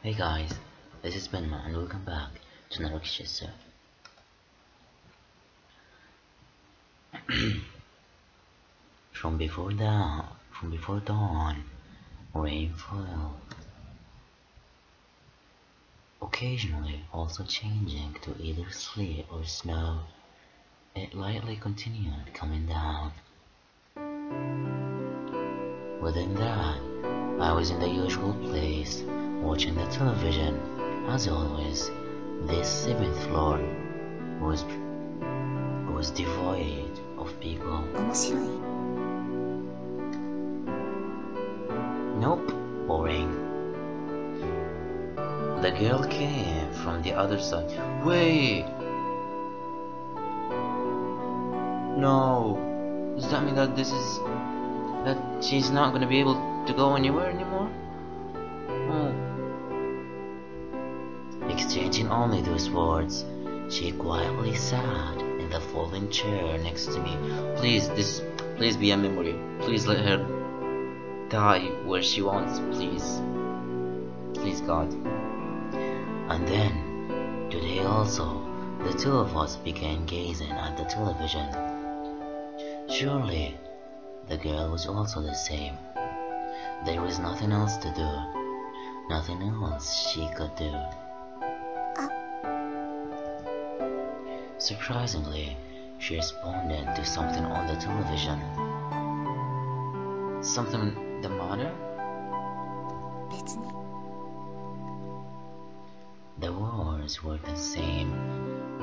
Hey guys, this is Benma and welcome back to Narcissu. From before dawn, rain fell, occasionally also changing to either sleet or snow. It lightly continued coming down. Within that, I was in the usual place, watching the television. As always, this 7th floor was devoid of people. Nope, boring. The girl came from the other side. Wait! No! Does that mean that that she's not gonna be able to go anywhere anymore? Oh. Exchanging only those words, she quietly sat in the folding chair next to me. Please be a memory. Please let her die where she wants, please. Please, God. And then, today also, the two of us began gazing at the television. Surely, the girl was also the same. There was nothing else to do. Nothing else she could do. Surprisingly, she responded to something on the television. Something the matter? The words were the same,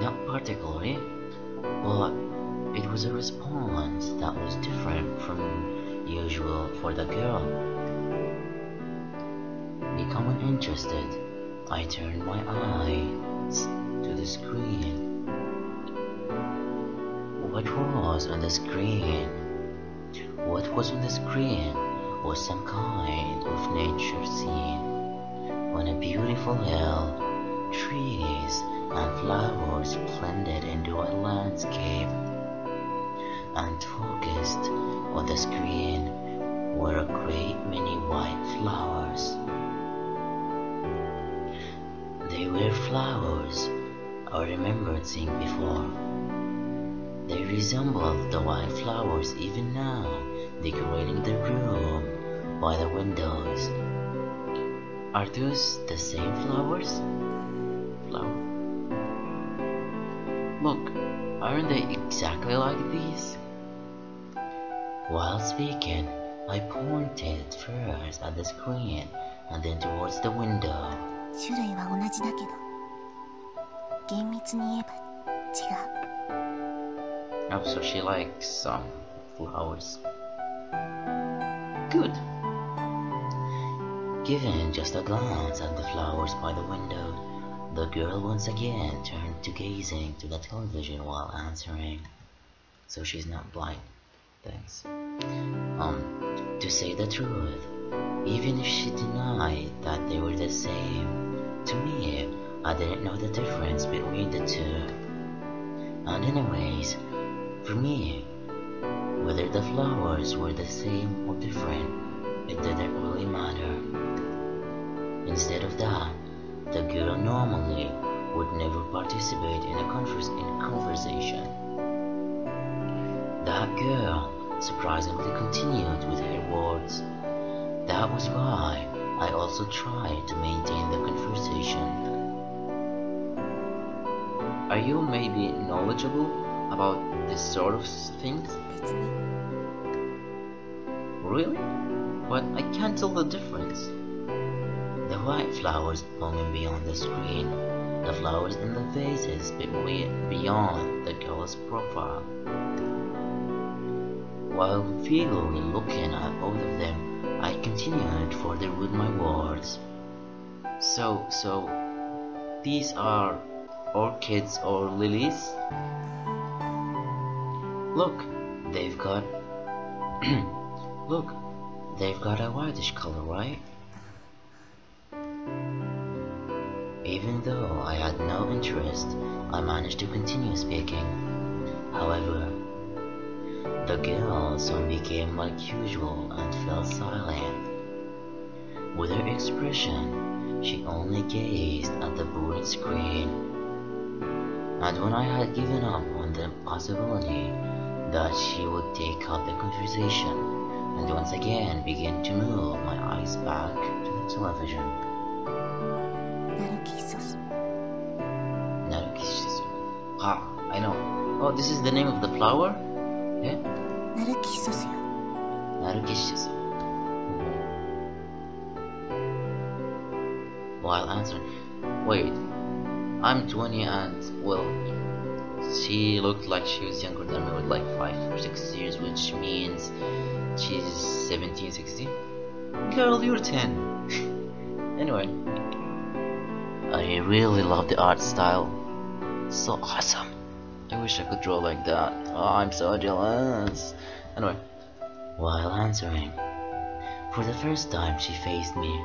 not particularly, but it was a response that was different from usual for the girl. Becoming interested, I turned my eyes to the screen. What was on the screen? What was on the screen was some kind of nature scene on a beautiful hill. Trees and flowers blended into a landscape, and focused on the screen were a great many white flowers. They were flowers I remembered seeing before. They resembled the white flowers even now, decorating the room by the windows. Are those the same flowers? Look, aren't they exactly like these? While speaking, I pointed first at the screen and then towards the window. Oh, so she likes some flowers. Good. Giving just a glance at the flowers by the window, the girl once again turned to gazing to the television while answering. So she's not blind. Thanks. To say the truth, even if she denied that they were the same, to me, I didn't know the difference between the two. And anyways, for me, whether the flowers were the same or different, it didn't really matter. Instead of that, the girl normally would never participate in a conversation. That girl surprisingly continued with her words. That was why I also tried to maintain the conversation. Are you maybe knowledgeable about this sort of things? Really? But I can't tell the difference. The white flowers blooming beyond the screen, the flowers in the vases beyond the girl's profile. While vaguely looking at both of them, I continued further with my words. So these are orchids or lilies? Look, they've got a whitish color, right? Even though I had no interest, I managed to continue speaking. However, the girl soon became like usual and fell silent. With her expression she only gazed at the board screen. And when I had given up on the possibility that she would take up the conversation and once again begin to move my eyes back to the television. Narcissu. Ah, I know. Oh, this is the name of the flower? Yeah? Narcissu. While answering, wait, I'm 20 and, well, she looked like she was younger than me with like 5 or 6 years, which means she's 17, 16. Girl, you're 10. Anyway, I really love the art style. So awesome. I wish I could draw like that. Oh, I'm so jealous. Anyway, while answering, for the first time she faced me.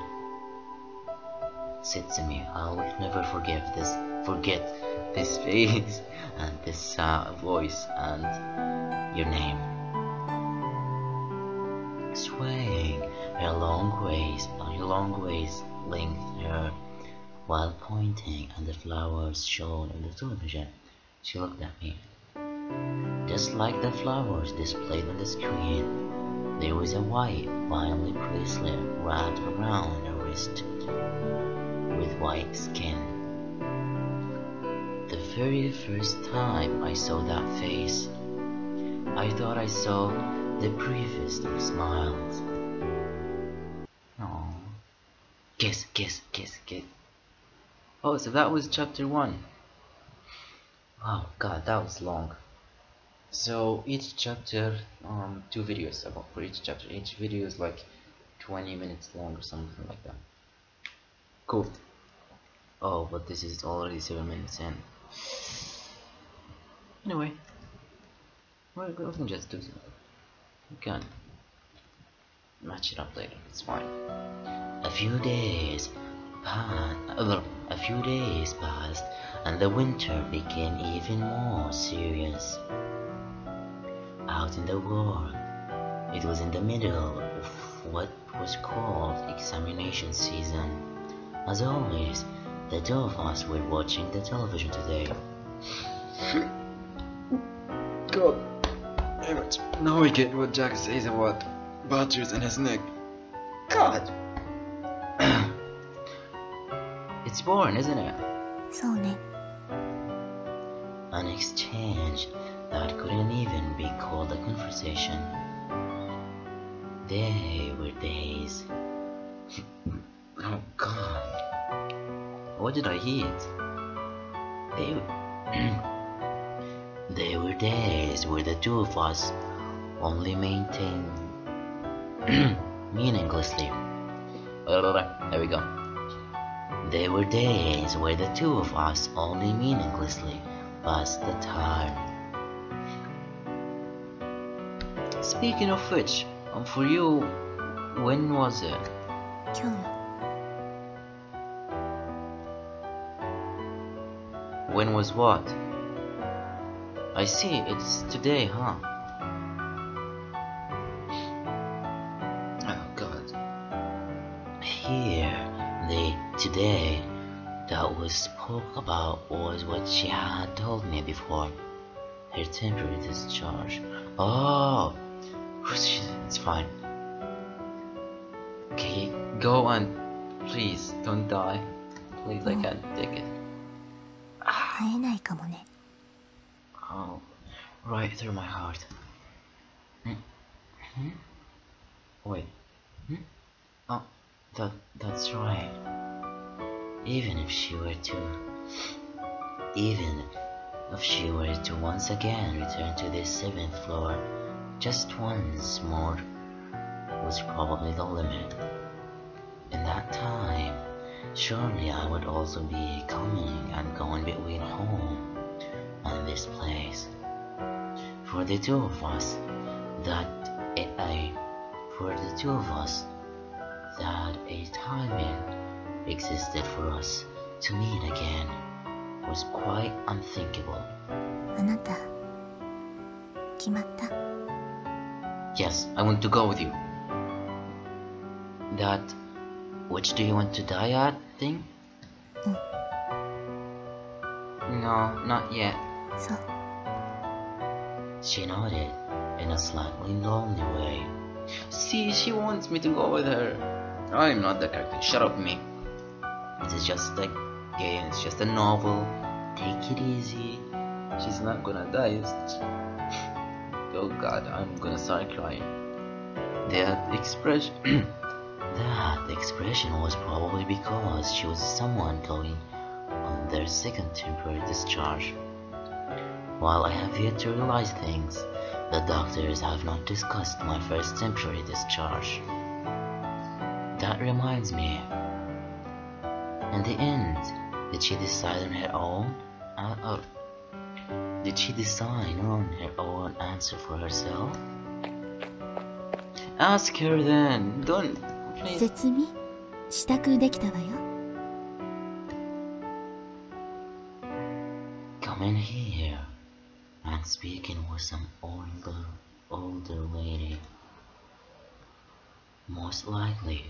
Said to me, I'll never forget this face and this voice and your name. Swaying her long waist length her while pointing at the flowers shown on the television, she looked at me. Just like the flowers displayed on the screen, there was a white violet bracelet wrapped around her wrist with white skin. The very first time I saw that face, I thought I saw the briefest of smiles. Aww. Kiss, kiss, kiss, kiss. Oh, so that was chapter 1. Wow, god, that was long. So each chapter, 2 videos about for each chapter. Each video is like 20 minutes long or something like that. Cool. Oh, but this is already 7 minutes in. Anyway, we can just do something. We can match it up later. It's fine. A few days passed, and the winter became even more serious. Out in the world, it was in the middle of what was called examination season. As always, the two of us were watching the television today. God damn it. Now I get what Jack says about batteries in his neck. God! It's boring, isn't it? An exchange that couldn't even be called a conversation. They were days. Oh god. What did I eat? They were days where the two of us only maintained meaninglessly. There we go. There were days where the two of us only meaninglessly passed the time. Speaking of which, for you, when was it? When was what? I see, it's today, huh? Oh god. Here, the today that was spoke about was what she had told me before. Her temporary discharge. Oh! It's fine. Okay, go on. Please, don't die. Please, I can't take it. Oh, right through my heart. Wait. Oh, that's right. Even if she were to once again return to this 7th floor, just once more was probably the limit. In that time, surely I would also be coming and going between home and this place. For the two of us, that a timing existed for us to meet again was quite unthinkable. Yes, I want to go with you. That Which do you want to die at, thing? No, not yet. So, She nodded in a slightly lonely way. See, she wants me to go with her. I'm not the character. Shut up, me. It is just a game. It's just a novel. Take it easy. She's not gonna die. Oh God, I'm gonna start crying. That expression. That expression was probably because she was someone going on their second temporary discharge. While I have yet to realize things, the doctors have not discussed my first temporary discharge. That reminds me. In the end, did she decide on her own? Did she decide on her own answer for herself? Ask her then. Don't. Please. 説明したくできたわよ。Come in here. I'm speaking with some older lady. Most likely,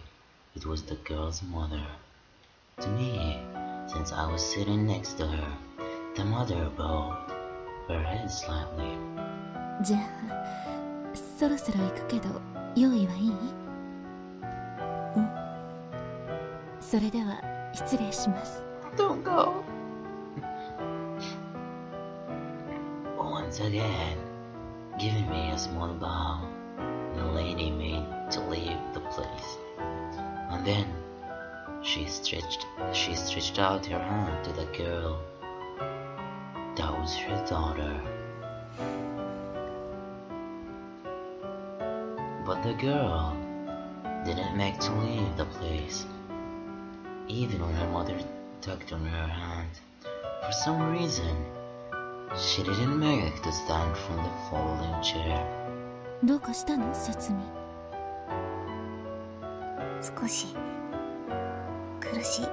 it was the girl's mother. To me, since I was sitting next to her, the mother bowed her head slightly. じゃあ、そろそろ行くけど、用意はいい？うん。それでは失礼します。Don't go. Once again, giving me a small bow, the lady made to leave the place. And then she stretched out her hand to the girl. That was her daughter. But the girl didn't make to leave the place, even when her mother tugged on her hand. For some reason, she didn't make to stand from the folding chair. どうかしたの、説明？少し苦しい。え？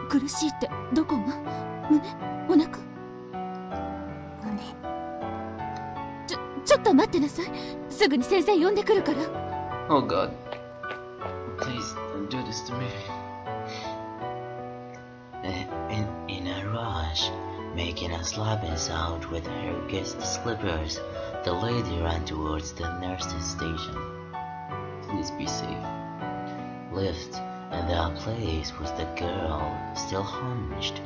苦しいってどこが？胸？お腹？胸。ちょっと待ってなさい。すぐに先生呼んでくるから。Oh God. Please don't do this to me. In a rush, making a slapping sound with her guest slippers, the lady ran towards the nurse's station. Please be safe. Left in that place was the girl, still hunched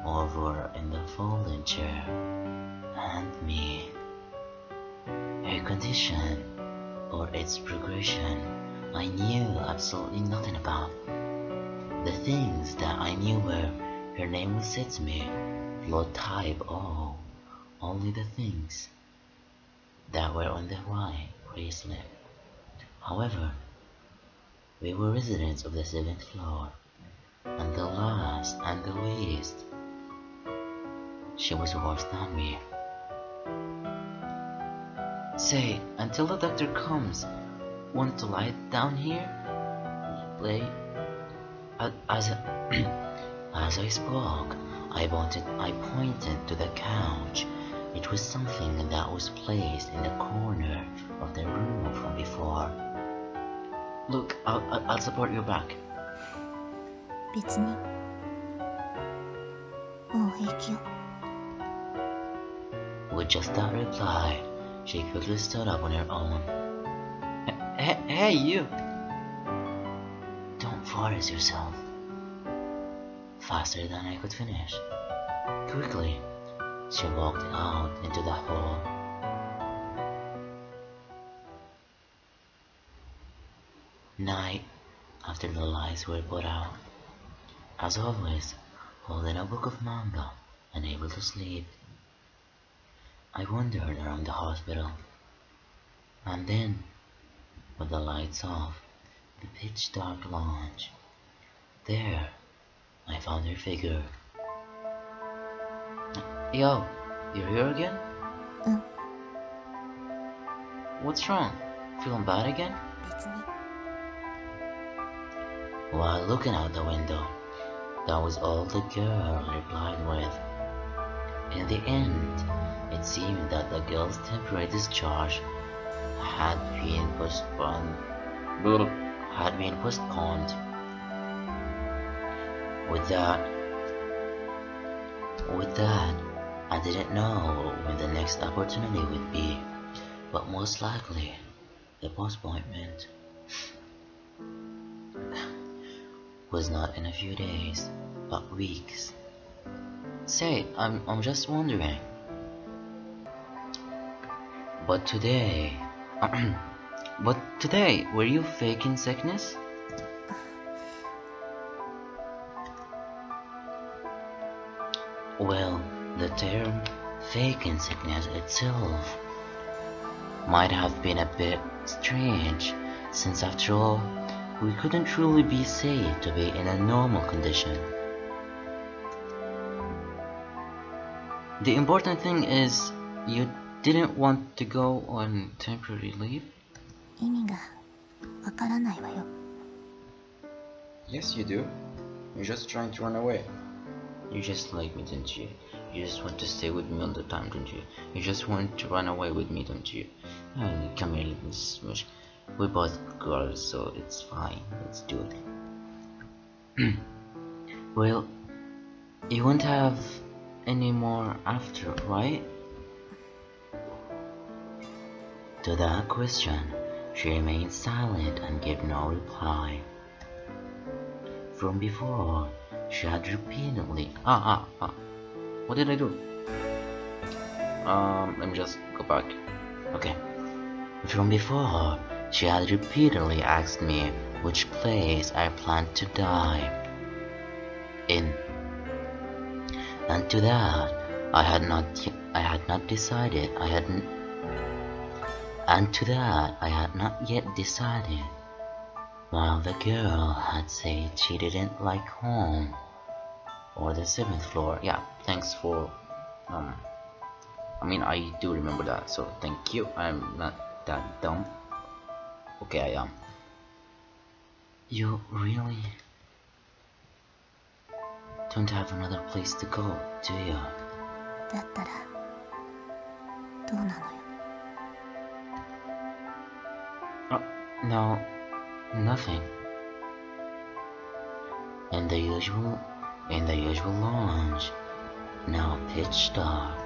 over in the folding chair, and me. Her condition, or its progression, I knew absolutely nothing about. The things that I knew were her name was said to me, blood type O, only the things that were on the right bracelet. However, we were residents of the 7th floor, and the last and the least. She was worse than me. Say, until the doctor comes, want to lie down here? Play? As I spoke, I pointed to the couch. It was something that was placed in the corner of the room from before. Look, I'll support your back. 別に。もう平気よ。With just that reply, she quickly stood up on her own. Hey, you! Don't force yourself. Faster than I could finish. Quickly, she walked out into the hall. Night, after the lights were put out. As always, holding a book of manga, unable to sleep. I wandered around the hospital. And then, with the lights off, the pitch-dark lounge. There, I found her figure. Yo, you're here again? What's wrong? Feeling bad again? 別に。 While looking out the window, that was all the girl replied with. In the end, it seemed that the girl's temporary discharge had been postponed. had been postponed. With that, I didn't know when the next opportunity would be, but most likely, the postponement was not in a few days, but weeks. Say, I'm just wondering. But today, were you faking sickness? Well, the term faking sickness itself might have been a bit strange, since after all, we couldn't truly be said to be in a normal condition. The important thing is, you didn't want to go on temporary leave? 意味がわからないわよ。 Yes, you do. You're just trying to run away. You just like me, don't you? You just want to stay with me all the time, don't you? You just want to run away with me, don't you? Come here, little smush. We're both girls, so it's fine. Let's do it. Well, you won't have any more after, right? To that question, she remained silent and gave no reply. From before, she had repeatedly... What did I do? Let me just go back. Okay. From before, she had repeatedly asked me which place I planned to die in. And to that, I had not decided. And to that, I had not yet decided. While the girl had said she didn't like home or the 7th floor. Yeah, thanks for I mean, I do remember that, so thank you. I'm not that dumb. Okay, I am. You really don't have another place to go, do you? だったらどうなのよ。 No, nothing. In the usual lounge, now pitch dark.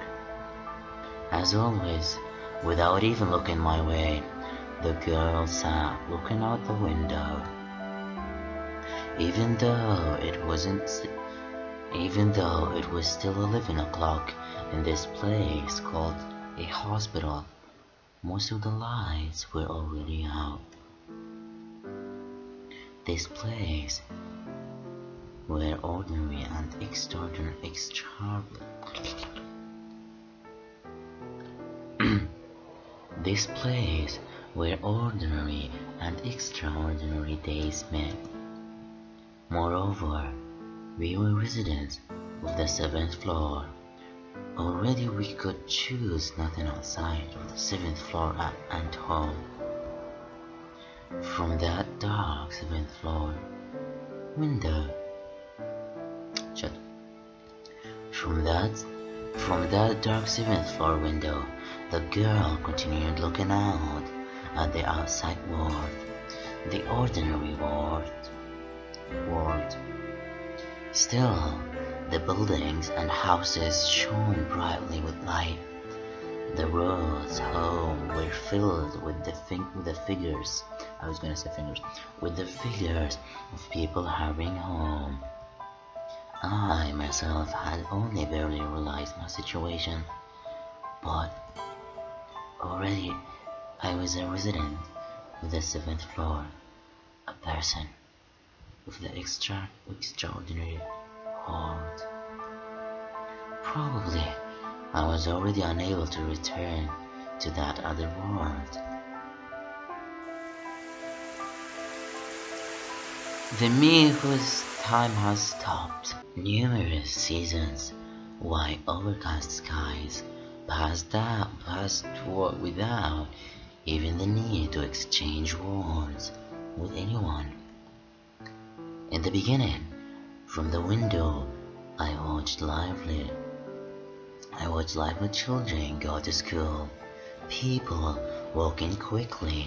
As always, without even looking my way, the girl sat looking out the window. Even though it was still 11 o'clock in this place called a hospital, most of the lights were already out. This place, where ordinary and this place where ordinary and extraordinary days met. Moreover, we were residents of the 7th floor. Already we could choose nothing outside of the 7th floor and home. From that dark 7th floor window, From that dark 7th floor window, the girl continued looking out at the outside world, the ordinary world. Still, the buildings and houses shone brightly with light. The roads home were filled with the figures. With the figures of people hurrying home. I myself had only barely realized my situation, but already I was a resident of the 7th floor, a person of the extraordinary world. Probably I was already unable to return to that other world. The me whose time has stopped. Numerous seasons, white overcast skies, passed without even the need to exchange words with anyone. In the beginning, from the window, I watched lively children go to school, people walking quickly.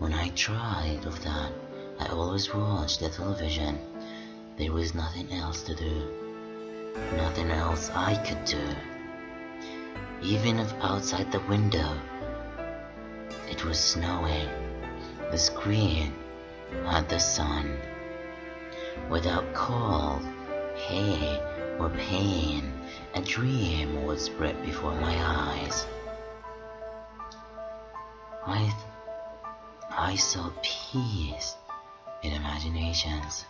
When I tried of that, I always watched the television. There was nothing else to do. Nothing else I could do. Even if outside the window it was snowing, the screen had the sun. Without cold, hate, or pain, a dream would spread before my eyes. I saw peace in imaginations.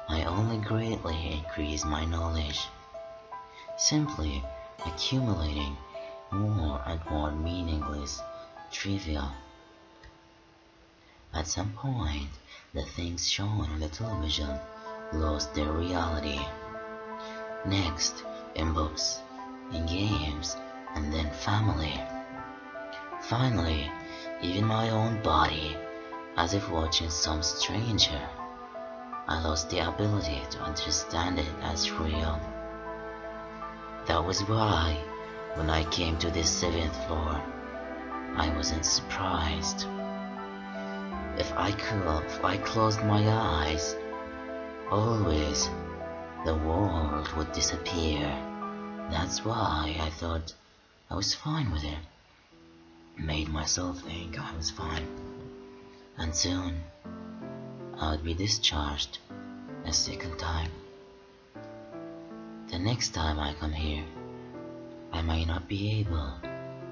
I only greatly increased my knowledge, simply accumulating more and more meaningless trivia. At some point, the things shown on the television lost their reality. Next, in books, in games, and then family. Finally, even my own body, as if watching some stranger, I lost the ability to understand it as real. That was why, when I came to this 7th floor, I wasn't surprised. If I closed my eyes, always the world would disappear. That's why I thought I was fine with it. Made myself think I was fine. And soon, I would be discharged a second time. The next time I come here, I may not be able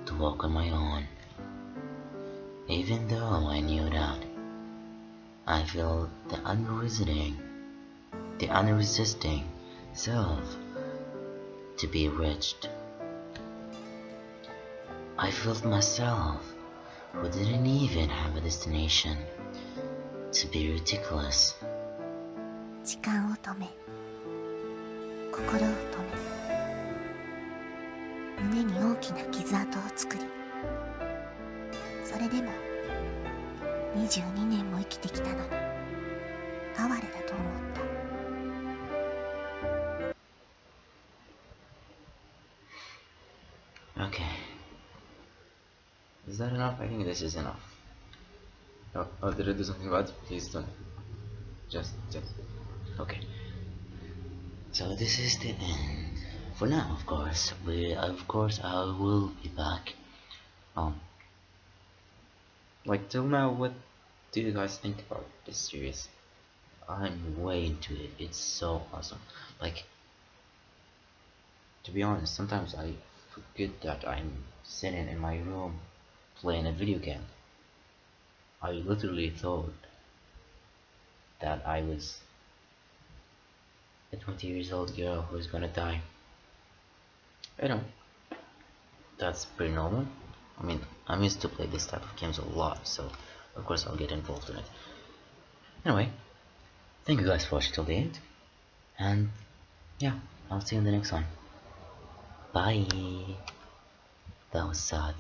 to walk on my own. Even though I knew that, I feel the unresisting self to be reached. I felt myself, who didn't even have a destination, to be ridiculous. 時間を止め、心を止め、胸に大きな傷跡を作り、それでも22年も生きてきたのに哀れだと思った。Okay. Is that enough? I think this is enough. Oh, did I do something bad? Please don't. Just. Okay. So this is the end. For now, of course. I will be back. Like till now, what do you guys think about this series? I'm way into it. It's so awesome. Like, to be honest, sometimes I forget that I'm sitting in my room playing a video game. I literally thought that I was a 20 years old girl who's gonna die. I know, that's pretty normal. I mean, I'm used to play this type of games a lot, so of course I'll get involved in it. Anyway, thank you guys for watching till the end, and yeah, I'll see you in the next one. Bye. That was sad.